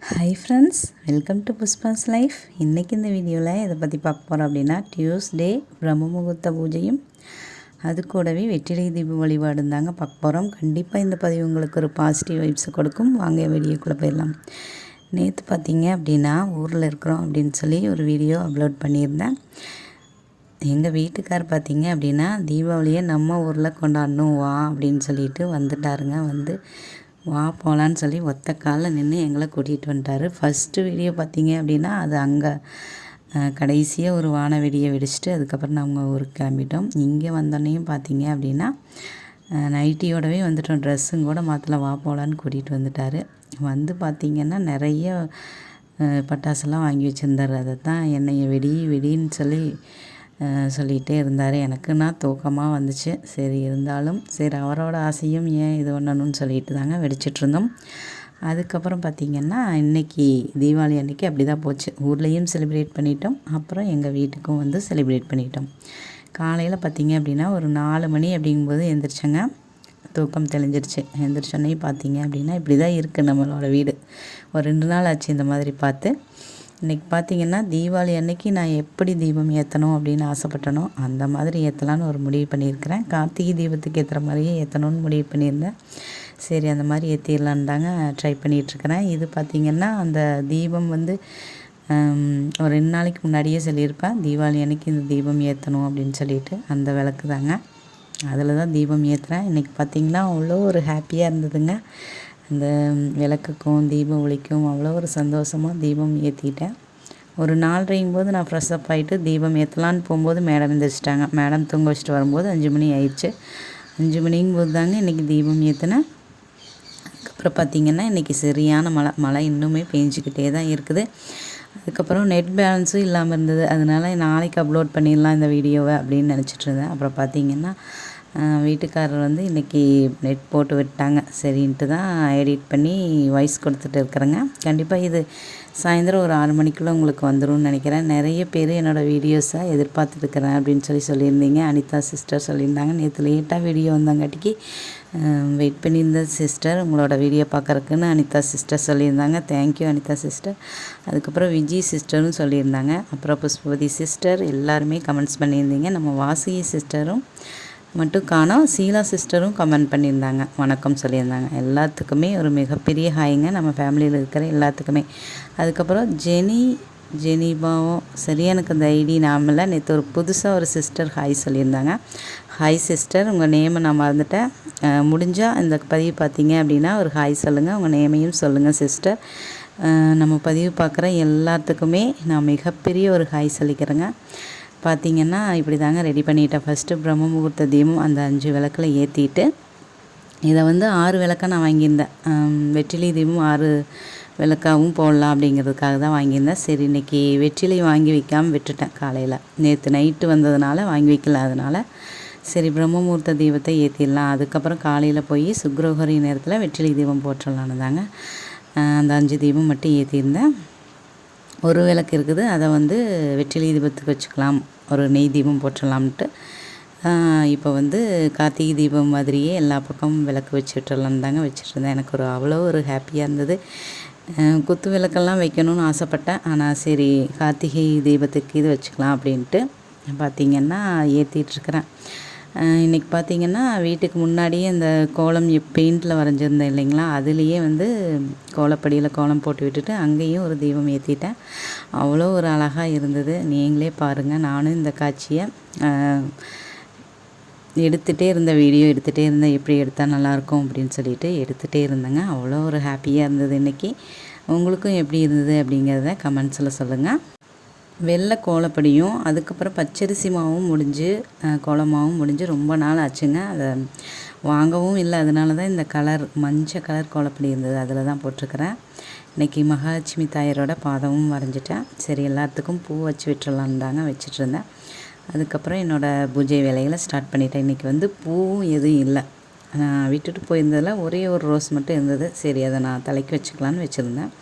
Hi friends, welcome to Pushpa's life. இன்றைக்கி இந்த வீடியோவில் எதை பற்றி பார்க்க போகிறோம் அப்படின்னா, டியூஸ்டே பிரம்ம முகூர்த்த பூஜையும் அது கூடவே வெற்றிலை தீப வழிபாடும் தாங்க பார்க்க போகிறோம். கண்டிப்பாக இந்த பதிவு உங்களுக்கு ஒரு பாசிட்டிவ் வைப்ஸை கொடுக்கும். வாங்க வீடியோக்குள்ளே போயிடலாம். நேற்று பார்த்தீங்க அப்படின்னா ஊரில் இருக்கிறோம் அப்படின்னு சொல்லி ஒரு வீடியோ அப்லோட் பண்ணியிருந்தேன். எங்கள் வீட்டுக்கார் பார்த்தீங்க அப்படின்னா தீபாவளியை நம்ம ஊரில் கொண்டாடணும் வா அப்படின்னு சொல்லிட்டு வந்துட்டாருங்க. வந்து வா போகலான்னு சொல்லி ஒத்த காலில் நின்று எங்களை கூட்டிகிட்டு வந்துட்டார். ஃபஸ்ட்டு வீடியோ பார்த்தீங்க அப்படின்னா அது அங்கே கடைசியாக ஒரு வான வெடியை வெடிச்சிட்டு அதுக்கப்புறம் நாங்கள் ஊருக்கு கிளம்பிட்டோம். இங்கே வந்தோடனையும் பார்த்தீங்க அப்படின்னா நைட்டியோடவே வந்துட்டோம். ட்ரெஸ்ஸும் கூட மாற்றல, வா போகலான்னு கூட்டிகிட்டு வந்துட்டார். வந்து பார்த்திங்கன்னா நிறைய பட்டாசெல்லாம் வாங்கி வச்சுருந்தார். அதை தான் என்னைய வெடின்னு சொல்லிகிட்டே இருந்தார். எனக்குன்னா தூக்கமாக வந்துச்சு. சரி இருந்தாலும் சரி அவரோட ஆசையும் ஏன் இது பண்ணணும்னு சொல்லிட்டு தாங்க வெடிச்சிட்ருந்தோம். அதுக்கப்புறம் பார்த்திங்கன்னா இன்றைக்கி தீபாவளி அன்றைக்கி அப்படி தான் போச்சு. ஊர்லேயும் செலிப்ரேட் பண்ணிட்டோம், அப்புறம் எங்கள் வீட்டுக்கும் வந்து செலிப்ரேட் பண்ணிட்டோம். காலையில் பார்த்திங்க அப்படின்னா ஒரு 4 மணி அப்படிங்கும்போது எழுந்திரிச்சேங்க. தூக்கம் தெளிஞ்சிருச்சு. எழுந்திரிச்சோன்னே பார்த்திங்க அப்படின்னா இப்படி தான் இருக்குது நம்மளோட வீடு. ஒரு 2 நாள் ஆச்சு இந்த மாதிரி பார்த்து. இன்றைக்கி பார்த்திங்கன்னா தீபாவளி அன்னைக்கு நான் எப்படி தீபம் ஏற்றணும் அப்படின்னு ஆசைப்பட்டனோ அந்த மாதிரி ஏற்றலான்னு ஒரு முடிவு பண்ணியிருக்கிறேன். கார்த்திகை தீபத்துக்கு ஏற்றுற மாதிரியே ஏற்றணும்னு முடிவு பண்ணியிருந்தேன். சரி அந்த மாதிரி ஏற்றிடலான்னு தாங்க ட்ரை பண்ணிகிட்ருக்கிறேன். இது பார்த்திங்கன்னா அந்த தீபம் வந்து ஒரு 2 நாளைக்கு முன்னாடியே சொல்லியிருப்பேன், தீபாவளி அன்னைக்கு இந்த தீபம் ஏற்றணும் அப்படின்னு சொல்லிட்டு. அந்த விளக்கு தாங்க, அதில் தான் தீபம் ஏற்றுறேன். இன்றைக்கி பார்த்திங்கன்னா அவ்வளோ ஒரு ஹாப்பியாக இருந்ததுங்க. அந்த விளக்குக்கும் தீப ஒளிக்கும் அவ்வளோ ஒரு சந்தோஷமாக தீபம் ஏற்றிட்டேன். ஒரு 4:30 போது நான் ஃப்ரெஷ் அப் ஆகிட்டு தீபம் ஏற்றலான்னு போகும்போது மேடம் எழுந்திரிச்சிட்டாங்க. மேடம் தூங்க வச்சுட்டு வரும்போது 5 மணி ஆயிடுச்சு. 5 மணிங்கும்போது தாங்க இன்றைக்கி தீபம் ஏற்றினேன். அதுக்கப்புறம் பார்த்திங்கன்னா இன்றைக்கி சரியான மழை இன்னுமே பெஞ்சிக்கிட்டே தான் இருக்குது. அதுக்கப்புறம் நெட் பேலன்ஸும் இல்லாமல் இருந்தது. அதனால் நாளைக்கு அப்லோட் பண்ணிடலாம் இந்த வீடியோவை அப்படின்னு நினச்சிட்டு இருந்தேன். அப்புறம் பார்த்திங்கன்னா வீட்டுக்காரர் வந்து இன்றைக்கி நெட் போட்டு விட்டாங்க. சரின்ட்டு தான் எடிட் பண்ணி வாய்ஸ் கொடுத்துட்டு இருக்கிறேங்க. கண்டிப்பாக இது சாயந்தரம் ஒரு 6 மணிக்குள்ளே உங்களுக்கு வந்துடும் நினைக்கிறேன். நிறைய பேர் என்னோடய வீடியோஸை எதிர்பார்த்துருக்கிறேன் அப்படின்னு சொல்லியிருந்தீங்க. அனிதா சிஸ்டர் சொல்லியிருந்தாங்க. நேற்று லேட்டாக வீடியோ வந்தாங்காட்டிக்கு வெயிட் பண்ணியிருந்த சிஸ்டர் உங்களோட வீடியோ பார்க்குறக்குன்னு அனிதா சிஸ்டர் சொல்லியிருந்தாங்க. Thank you Anitha sister. அதுக்கப்புறம் விஜய் சிஸ்டரும் சொல்லியிருந்தாங்க. அப்புறம் புஷ்பவதி சிஸ்டர் எல்லாருமே கமெண்ட்ஸ் பண்ணியிருந்தீங்க. நம்ம வாசுகி சிஸ்டரும் மட்டும் காணோம். சீலா சிஸ்டரும் கமெண்ட் பண்ணியிருந்தாங்க, வணக்கம் சொல்லியிருந்தாங்க. எல்லாத்துக்குமே ஒரு மிகப்பெரிய ஹாய்ங்க நம்ம ஃபேமிலியில் இருக்கிற எல்லாத்துக்குமே. அதுக்கப்புறம் ஜெனிபாவும் சரி எனக்கு அந்த ஐடி நாமில் நேற்று ஒரு புதுசாக ஒரு சிஸ்டர் ஹாய் சொல்லியிருந்தாங்க. ஹாய் சிஸ்டர், உங்கள் நேமை நான் மறந்துட்டேன். முடிஞ்சால் இந்த பதிவு பார்த்தீங்க அப்படின்னா ஒரு ஹாய் சொல்லுங்கள், உங்கள் நேமையும் சொல்லுங்கள் சிஸ்டர். நம்ம பதிவு பார்க்குற எல்லாத்துக்குமே நான் மிகப்பெரிய ஒரு ஹாய் சொல்லிக்கிறேங்க. பார்த்திங்கன்னா இப்படி தாங்க ரெடி பண்ணிட்டேன். ஃபஸ்ட்டு பிரம்ம முகூர்த்த தீபம் அந்த 5 விளக்கில் ஏற்றிட்டு இதை வந்து 6 விளக்காக நான் வாங்கியிருந்தேன். வெற்றிலை தீபம் 6 விளக்காகவும் போடலாம் அப்படிங்கிறதுக்காக தான் வாங்கியிருந்தேன். சரி இன்றைக்கி வெற்றிலை வாங்கி வைக்காமல் விட்டுட்டேன். காலையில் நேற்று நைட்டு வந்ததுனால வாங்கி வைக்கல. அதனால் சரி பிரம்ம முகூர்த்த தீபத்தை ஏற்றிடலாம். அதுக்கப்புறம் காலையில் போய் சுக்ரஹரி நேரத்தில் வெற்றிலை தீபம் போட்டுடலான்னு தாங்க அந்த 5 தீபம் மட்டும் ஏற்றியிருந்தேன். ஒரு விளக்கு இருக்குது, அதை வந்து வெற்றிலை தீபத்துக்கு வச்சுக்கலாம், ஒரு நெய் தீபம் போட்டுடலாம்ட்டு இப்போ வந்து கார்த்திகை தீபம் மாதிரியே எல்லா பக்கமும் விளக்கு வச்சுட்டுலான்னு தாங்க வச்சுட்ருந்தேன். எனக்கு அவ்வளோ ஒரு ஹாப்பியாக இருந்தது. குத்து விளக்கெல்லாம் வைக்கணும்னு ஆசைப்பட்டேன். ஆனால் சரி கார்த்திகை தீபத்துக்கு இது வச்சுக்கலாம் அப்படின்ட்டு பார்த்திங்கன்னா ஏற்றிட்டுருக்கிறேன். இன்றைக்கி பார்த்திங்கன்னா வீட்டுக்கு முன்னாடியே இந்த கோலம் பெயிண்டில் வரைஞ்சிருந்தேன் இல்லைங்களா, அதுலேயே வந்து கோலப்படியில் கோலம் போட்டு விட்டுட்டு அங்கேயும் ஒரு தீபம் ஏற்றிட்டேன். அவ்வளோ ஒரு அழகாக இருந்தது. நீங்களே பாருங்கள். நானும் இந்த காட்சியை வீடியோ எடுத்துகிட்டே இருந்தேன். எப்படி எடுத்தால் நல்லாயிருக்கும் அப்படின்னு சொல்லிட்டு எடுத்துகிட்டே இருந்தேங்க. அவ்வளோ ஒரு ஹாப்பியாக இருந்தது இன்றைக்கி. உங்களுக்கும் எப்படி இருந்தது அப்படிங்கிறத கமெண்ட்ஸில் சொல்லுங்கள். வெள்ளை கோலப்படியும் அதுக்கப்புறம் பச்சரிசி மாவும் முடிஞ்சு கோலமாவும் முடிஞ்சு ரொம்ப நாள் ஆச்சுங்க. அதை வாங்கவும் இல்லை. அதனால தான் இந்த மஞ்சள் கலர் கோலப்படி இருந்தது, அதில் தான் போட்டிருக்கிறேன். இன்றைக்கி மகாலட்சுமி தாயாரோட பாதமும் வரைஞ்சிட்டேன். சரி எல்லாத்துக்கும் பூ வச்சு விட்டுறலான்னு தாங்க வச்சிட்ருந்தேன். அதுக்கப்புறம் என்னோடய பூஜை வேலைகளை ஸ்டார்ட் பண்ணிட்டேன். இன்றைக்கி வந்து பூவும் எதுவும் இல்லை. நான் விட்டுட்டு போயிருந்ததில் ஒரே ஒரு ரோஸ் மட்டும் இருந்தது. சரி அதை நான் தலைக்கு வச்சுக்கலான்னு வச்சுருந்தேன்.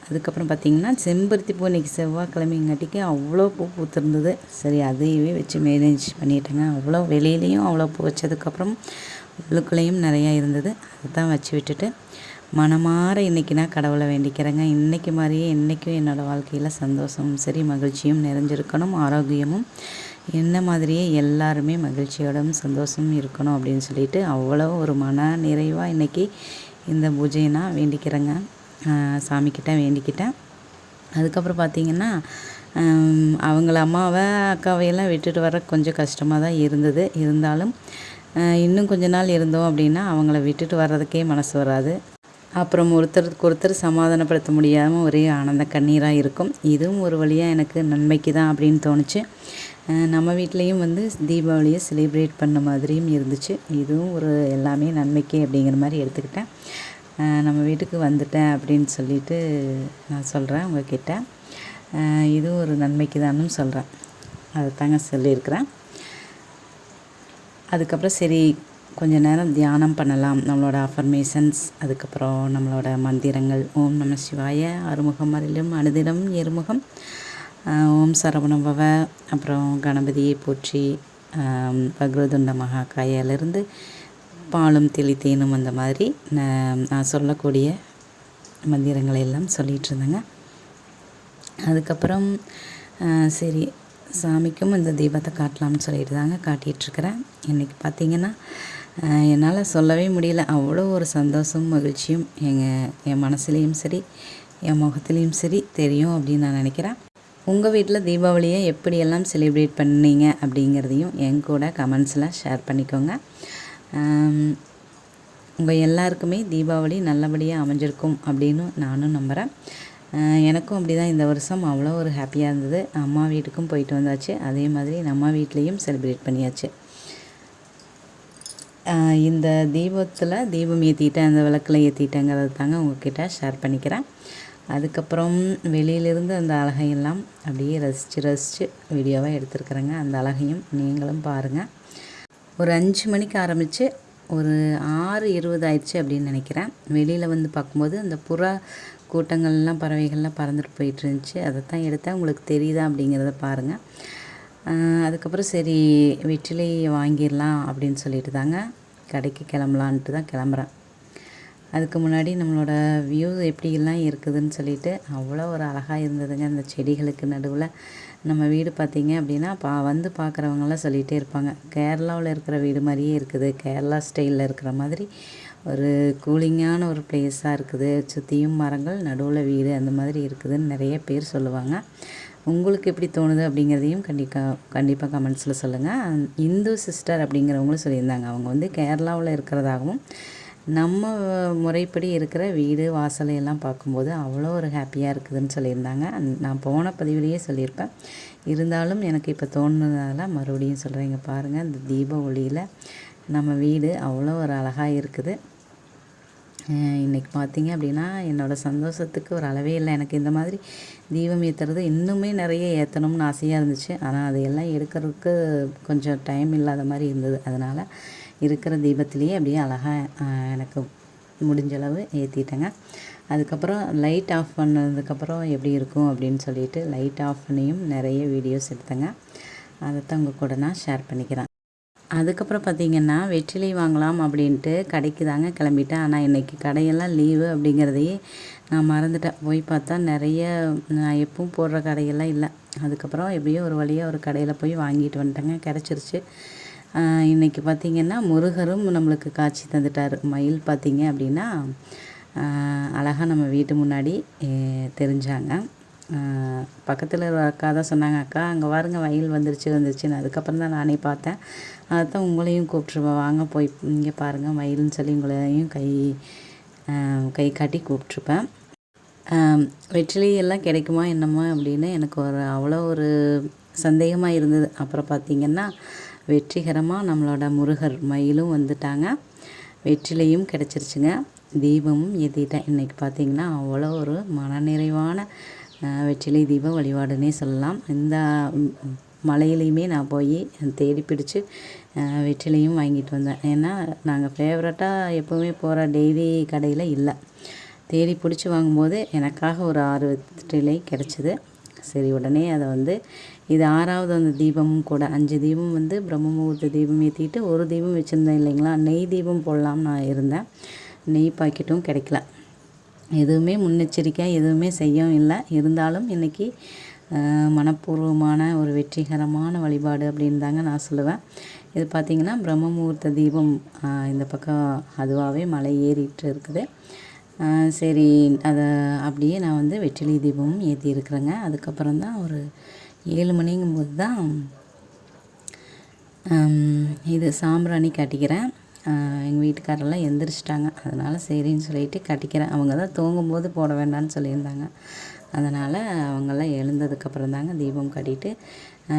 அதுக்கப்புறம் பார்த்திங்கன்னா செம்பருத்தி பூ இன்றைக்கி செவ்வாய்க்கிழமைங்காட்டிக்கு அவ்வளோ பூ பூத்துருந்தது. சரி அதையவே வச்சு மேனேஜ் பண்ணிட்டேங்க. அவ்வளோ வெளியிலையும் அவ்வளோ பூ வச்சதுக்கப்புறம் உள்ளுக்குள்ளேயும் நிறையா இருந்தது. அதை தான் வச்சு விட்டுட்டு மனமாற இன்றைக்கி நான் கடவுளை வேண்டிக்கிறேங்க. இன்றைக்கி மாதிரியே என்றைக்கும் என்னோடய வாழ்க்கையில் சந்தோஷமும் சரி மகிழ்ச்சியும் நிறைஞ்சிருக்கணும், ஆரோக்கியமும் என்ன மாதிரியே எல்லாருமே மகிழ்ச்சியோடும் சந்தோஷமும் இருக்கணும் அப்படின்னு சொல்லிட்டு அவ்வளோ ஒரு மன நிறைவாக இன்றைக்கி இந்த பூஜையை நான் வேண்டிக்கிறேங்க. சாமிக்கிட்ட வேண்டிக்கிட்டேன். அதுக்கப்புறம் பார்த்திங்கன்னா அவங்கள அம்மாவை அக்காவையெல்லாம் விட்டுட்டு வர கொஞ்சம் கஷ்டமாக தான் இருந்தது. இருந்தாலும் இன்னும் கொஞ்ச நாள் இருந்தோம் அப்படின்னா அவங்கள விட்டுட்டு வர்றதுக்கே மனசு வராது. அப்புறம் ஒருத்தருக்கு ஒருத்தர் சமாதானப்படுத்த முடியாமல் ஒரே ஆனந்த கண்ணீராக இருக்கும். இதுவும் ஒரு வழியாக எனக்கு நன்மைக்கு தான் அப்படின்னு தோணுச்சு. நம்ம வீட்லேயும் வந்து தீபாவளியை செலிப்ரேட் பண்ண மாதிரியும் இருந்துச்சு. இதுவும் ஒரு எல்லாமே நன்மைக்கு அப்படிங்கிற மாதிரி எடுத்துக்கிட்டேன். நம்ம வீட்டுக்கு வந்துட்டேன் அப்படின்னு சொல்லிட்டு நான் சொல்கிறேன் உங்ககிட்ட. இதுவும் ஒரு நன்மைக்கு தானும் சொல்கிறேன். அதை தாங்க சொல்லியிருக்கிறேன். அதுக்கப்புறம் சரி கொஞ்ச நேரம் தியானம் பண்ணலாம், நம்மளோட அஃபர்மேஷன்ஸ், அதுக்கப்புறம் நம்மளோட மந்திரங்கள். ஓம் நம சிவாய, அறுமுகம் அருளும் அனுதினம் ஏறுமுகம், ஓம் சரவணபவ, அப்புறம் கணபதியை போற்றி, வக்ரதுண்ட மகாகாயிலிருந்து பாலும் தெளித்தேனும், அந்த மாதிரி நான் சொல்லக்கூடிய மந்திரங்களை எல்லாம் சொல்லிகிட்டு இருந்தேங்க. அதுக்கப்புறம் சரி சாமிக்கும் இந்த தீபத்தை காட்டலாம்னு சொல்லிட்டு தாங்க காட்டிகிட்ருக்கிறேன். இன்றைக்கி பார்த்திங்கன்னா என்னால் சொல்லவே முடியல, அவ்வளோ ஒரு சந்தோஷம் மகிழ்ச்சியும் என் மனசுலேயும் சரி என் முகத்துலேயும் சரி தெரியும் அப்படின்னு நான் நினைக்கிறேன். உங்கள் வீட்டில் தீபாவளியை எப்படியெல்லாம் செலிப்ரேட் பண்ணீங்க அப்படிங்கிறதையும் என் கூட கமெண்ட்ஸில் ஷேர் பண்ணிக்கோங்க. உங்கள் எல்லாருக்குமே தீபாவளி நல்லபடியாக அமைஞ்சிருக்கும் அப்படின்னு நானும் நம்புகிறேன். எனக்கும் அப்படி தான் இந்த வருஷம் அவ்வளோ ஒரு ஹாப்பியாக இருந்தது. அம்மா வீட்டுக்கும் போயிட்டு வந்தாச்சு, அதே மாதிரி நம்ம வீட்லேயும் செலிப்ரேட் பண்ணியாச்சு. இந்த தீபத்தில் தீபம் ஏற்றிட்டேன், அந்த விளக்கில் ஏற்றிட்டேங்கிறது தாங்க உங்கள்கிட்ட ஷேர் பண்ணிக்கிறேன். அதுக்கப்புறம் வெளியிலிருந்து அந்த அழகையெல்லாம் அப்படியே ரசித்து வீடியோவாக எடுத்துருக்குறேங்க. அந்த அழகையும் நீங்களும் பாருங்கள். ஒரு 5 மணிக்கு ஆரம்பித்து ஒரு 6:20 ஆயிடுச்சு அப்படின்னு நினைக்கிறேன். வெளியில் வந்து பார்க்கும்போது அந்த புறா கூட்டங்கள்லாம் பறவைகள்லாம் பறந்துட்டு போயிட்டு இருந்துச்சு. அதை தான் எடுத்தேன். உங்களுக்கு தெரியுதா அப்படிங்கிறத பாருங்கள். அதுக்கப்புறம் சரி வெற்றிலை வாங்கிடலாம் அப்படின்னு சொல்லிட்டு தாங்க கடைக்கு கிளம்பலான்ட்டு தான் கிளம்புறேன். அதுக்கு முன்னாடி நம்மளோட வியூ எப்படியெல்லாம் இருக்குதுன்னு சொல்லிட்டு அவ்வளோ ஒரு அழகாக இருந்ததுங்க. அந்த செடிகளுக்கு நடுவில் நம்ம வீடு பார்த்திங்க அப்படின்னா வந்து பார்க்குறவங்களாம் சொல்லிகிட்டே இருப்பாங்க, கேரளாவில் இருக்கிற வீடு மாதிரியே இருக்குது, கேரளா ஸ்டைலில் இருக்கிற மாதிரி ஒரு கூலிங்கான ஒரு பிளேஸாக இருக்குது, சுற்றியும் மரங்கள் நடுவில் வீடு அந்த மாதிரி இருக்குதுன்னு நிறைய பேர் சொல்லுவாங்க. உங்களுக்கு எப்படி தோணுது அப்படிங்கிறதையும் கண்டிப்பாக கமெண்ட்ஸில் சொல்லுங்கள். இந்து சிஸ்டர் அப்படிங்கிறவங்களும் சொல்லியிருந்தாங்க, அவங்க வந்து கேரளாவில் இருக்கிறதாகவும் நம்ம முறைப்படி இருக்கிற வீடு வாசலையெல்லாம் பார்க்கும்போது அவ்வளோ ஒரு ஹாப்பியாக இருக்குதுன்னு சொல்லியிருந்தாங்க. நான் போன பதிவிலேயே சொல்லியிருப்பேன், இருந்தாலும் எனக்கு இப்போ தோணுனதால மறுபடியும் சொல்கிறேன். இங்கே பாருங்கள், இந்த தீப ஒளியில் நம்ம வீடு அவ்வளோ ஒரு அழகாக இருக்குது. இன்றைக்கி பார்த்திங்க அப்படின்னா என்னோடய சந்தோஷத்துக்கு ஒரு அளவே இல்லை. எனக்கு இந்த மாதிரி தீபம் ஏற்றுறது இன்னுமே நிறைய ஏற்றணும்னு ஆசையாக இருந்துச்சு. ஆனால் அதையெல்லாம் எடுக்கிறதுக்கு கொஞ்சம் டைம் இல்லாத மாதிரி இருந்தது. அதனால் இருக்கிற தீபத்திலேயே அப்படியே அழகாக எனக்கு முடிஞ்சளவு ஏற்றிட்டேங்க. அதுக்கப்புறம் லைட் ஆஃப் பண்ணதுக்கப்புறம் எப்படி இருக்கும் அப்படின்னு சொல்லிட்டு லைட் ஆஃப் பண்ணியும் நிறைய வீடியோஸ் எடுத்தேங்க. அதைத்தான் உங்கள் கூட நான் ஷேர் பண்ணிக்கிறேன். அதுக்கப்புறம் பார்த்திங்கன்னா வெற்றிலை வாங்கலாம் அப்படின்ட்டு கடைக்கு தாங்க கிளம்பிட்டேன். ஆனால் இன்றைக்கி கடையெல்லாம் லீவு அப்படிங்கிறதையே நான் மறந்துட்டேன். போய் பார்த்தா நிறைய நான் எப்பவும் போடுற கடையெல்லாம் இல்லை. அதுக்கப்புறம் எப்படியோ ஒரு வழியாக ஒரு கடையில் போய் வாங்கிட்டு வந்துட்டேங்க, கிடச்சிருச்சு. இன்றைக்கி பார்த்திங்கன்னா முருகரும் நம்மளுக்கு காட்சி தந்துட்டார். மயில் பார்த்திங்க அப்படின்னா அழகாக நம்ம வீட்டு முன்னாடி தெரிஞ்சாங்க. பக்கத்தில் ஒரு அக்கா தான் சொன்னாங்க, அக்கா அங்கே பாருங்க மயில் வந்துருச்சுன்னு. அதுக்கப்புறம் தான் நானே பார்த்தேன். அதுதான் உங்களையும் கூப்பிட்ருவேன், வாங்க போய் இங்கே பாருங்கள் மயில்னு சொல்லி உங்களையும் கை காட்டி கூப்பிட்ருப்பேன். வெற்றிலை எல்லாம் கிடைக்குமா என்னமோ அப்படின்னு எனக்கு அவ்வளோ ஒரு சந்தேகமாக இருந்தது. அப்புறம் பார்த்திங்கன்னா வெற்றிகரமாக நம்மளோட முருகர் மயிலும் வந்துட்டாங்க, வெற்றிலையும் கிடச்சிருச்சுங்க, தீபமும் ஏற்றிட்டேன். இன்றைக்கி பார்த்திங்கன்னா அவ்வளோ ஒரு மனநிறைவான வெற்றிலை தீப வழிபாடுன்னே சொல்லலாம். இந்த மலையிலையுமே நான் போய் தேடி பிடிச்சி வெற்றிலையும் வாங்கிட்டு வந்தேன். ஏன்னா நாங்கள் ஃபேவரட்டாக எப்போவுமே போகிற டெய்லி கடையில் இல்லை, தேடி பிடிச்சி வாங்கும்போது எனக்காக ஒரு 6 வெற்றிலை கிடச்சிது. சரி உடனே அதை வந்து இது 6வது அந்த தீபமும் கூட. 5 தீபம் வந்து பிரம்ம முகூர்த்த தீபம் ஏற்றிட்டு ஒரு தீபம் வச்சுருந்தேன் இல்லைங்களா, நெய் தீபம் போடலாம்னு நான் இருந்தேன். நெய் பாக்கெட்டும் கிடைக்கல. எதுவுமே முன்னெச்சரிக்கையாக எதுவுமே செய்யவும் இல்லை. இருந்தாலும் இன்றைக்கி மனப்பூர்வமான ஒரு வெற்றிகரமான வழிபாடு அப்படின்னு தாங்க நான் சொல்லுவேன். இது பார்த்திங்கன்னா பிரம்ம முகூர்த்த தீபம் இந்த பக்கம் அதுவாகவே மலை ஏறிட்டு இருக்குது. சரி, அதை அப்படியே நான் வந்து வெற்றிலை தீபமும் ஏற்றி இருக்கிறேங்க. அதுக்கப்புறம் தான் ஒரு 7 மணிங்கும்போது தான் இது சாம்பிராணி கட்டிக்கிறேன். எங்கள் வீட்டுக்காரெல்லாம் எந்திரிச்சிட்டாங்க, அதனால் சரின்னு சொல்லிட்டு கட்டிக்கிறேன். அவங்க தான் தூங்கும்போது போட வேண்டாம்னு சொல்லியிருந்தாங்க. அதனால் அவங்கெல்லாம் எழுந்ததுக்கப்புறம் தாங்க தீபம் கட்டிட்டு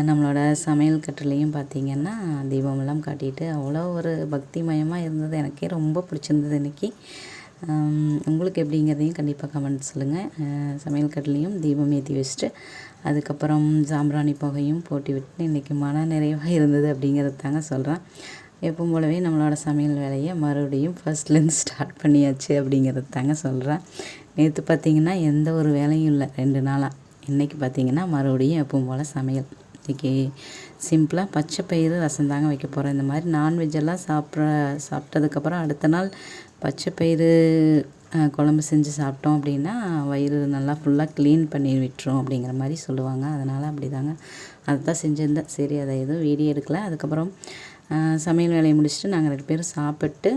நம்மளோட சமையல் கட்டுலையும் பார்த்திங்கன்னா தீபமெல்லாம் காட்டிட்டு அவ்வளோ ஒரு பக்திமயமாக இருந்தது. எனக்கே ரொம்ப பிடிச்சிருந்தது இன்றைக்கி. உங்களுக்கு எப்படிங்கிறதையும் கண்டிப்பாக கமெண்ட் சொல்லுங்கள். சமையல் கட்டுலையும் தீபம் ஏற்றி வச்சுட்டு அதுக்கப்புறம் சாம்பிராணி புகையும் போட்டு விட்டு இன்றைக்கி மன நிறைவாக இருந்தது அப்படிங்கிறது தாங்க சொல்கிறேன். எப்பவும் போலவே நம்மளோட சமையல் வேலையை மறுபடியும் ஃபர்ஸ்ட்லேருந்து ஸ்டார்ட் பண்ணியாச்சு அப்படிங்கிறது தாங்க சொல்கிறேன். நேற்று பார்த்திங்கன்னா எந்த ஒரு வேலையும் இல்லை 2 நாளாக. இன்றைக்கி பார்த்திங்கன்னா மறுபடியும் எப்பவும் போல் சமையல். இன்றைக்கி சிம்பிளாக பச்சை பயிறு ரசம் தாங்க வைக்க போகிறேன். இந்த மாதிரி நான்வெஜ்ஜெல்லாம் சாப்பிட்டதுக்கப்புறம் அடுத்த நாள் பச்சை பயிறு குழம்பு செஞ்சு சாப்பிட்டோம் அப்படின்னா வயிறு நல்லா ஃபுல்லாக க்ளீன் பண்ணி விட்டுரும் அப்படிங்கிற மாதிரி சொல்லுவாங்க. அதனால் அப்படி தாங்க அதை தான் செஞ்சுருந்தேன். சரி, அதை எதுவும் வீடியோ எடுக்கலை. அதுக்கப்புறம் சமையல் வேலையை முடிச்சுட்டு நாங்கள் 2 பேரும் சாப்பிட்டு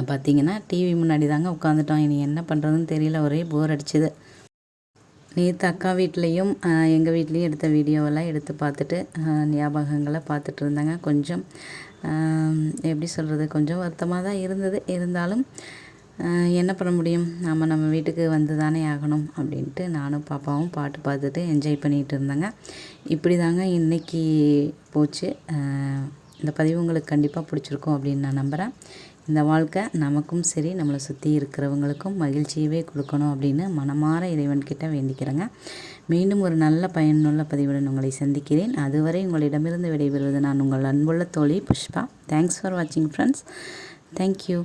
பார்த்திங்கன்னா டிவி முன்னாடி தாங்க உட்காந்துட்டோம். இனி என்ன பண்ணுறதுன்னு தெரியல, ஒரே போர் அடிச்சுது. நேற்று அக்கா வீட்லேயும் எங்கள் வீட்லேயும் எடுத்த வீடியோவெல்லாம் எடுத்து பார்த்துட்டு ஞாபகங்களை பார்த்துட்டு இருந்தாங்க. கொஞ்சம் எப்படி சொல்கிறது, கொஞ்சம் வருத்தமாக தான் இருந்தது. இருந்தாலும் என்ன பண்ண முடியும், நம்ம வீட்டுக்கு வந்து தானே ஆகணும் அப்படின்ட்டு நானும் பாப்பாவும் பாட்டு பார்த்துட்டு என்ஜாய் பண்ணிகிட்டு இருந்தாங்க. இப்படி தாங்க இன்றைக்கி போச்சு. இந்த பதிவு உங்களுக்கு கண்டிப்பாக பிடிச்சிருக்கும் அப்படின்னு நான் நம்புகிறேன். இந்த வாழ்க்கை நமக்கும் சரி நம்மளை சுற்றி இருக்கிறவங்களுக்கும் மகிழ்ச்சியவே கொடுக்கணும் அப்படின்னு மனமார இறைவன்கிட்ட வேண்டிக்கிறேங்க. மீண்டும் ஒரு நல்ல பயனுள்ள பதிவுடன் உங்களை சந்திக்கிறேன். அதுவரை உங்களிடமிருந்து விடைபெறுவது நான் உங்கள் அன்புள்ள தோழி புஷ்பா. தேங்க்ஸ் ஃபார் வாட்சிங் ஃப்ரெண்ட்ஸ். தேங்க்யூ.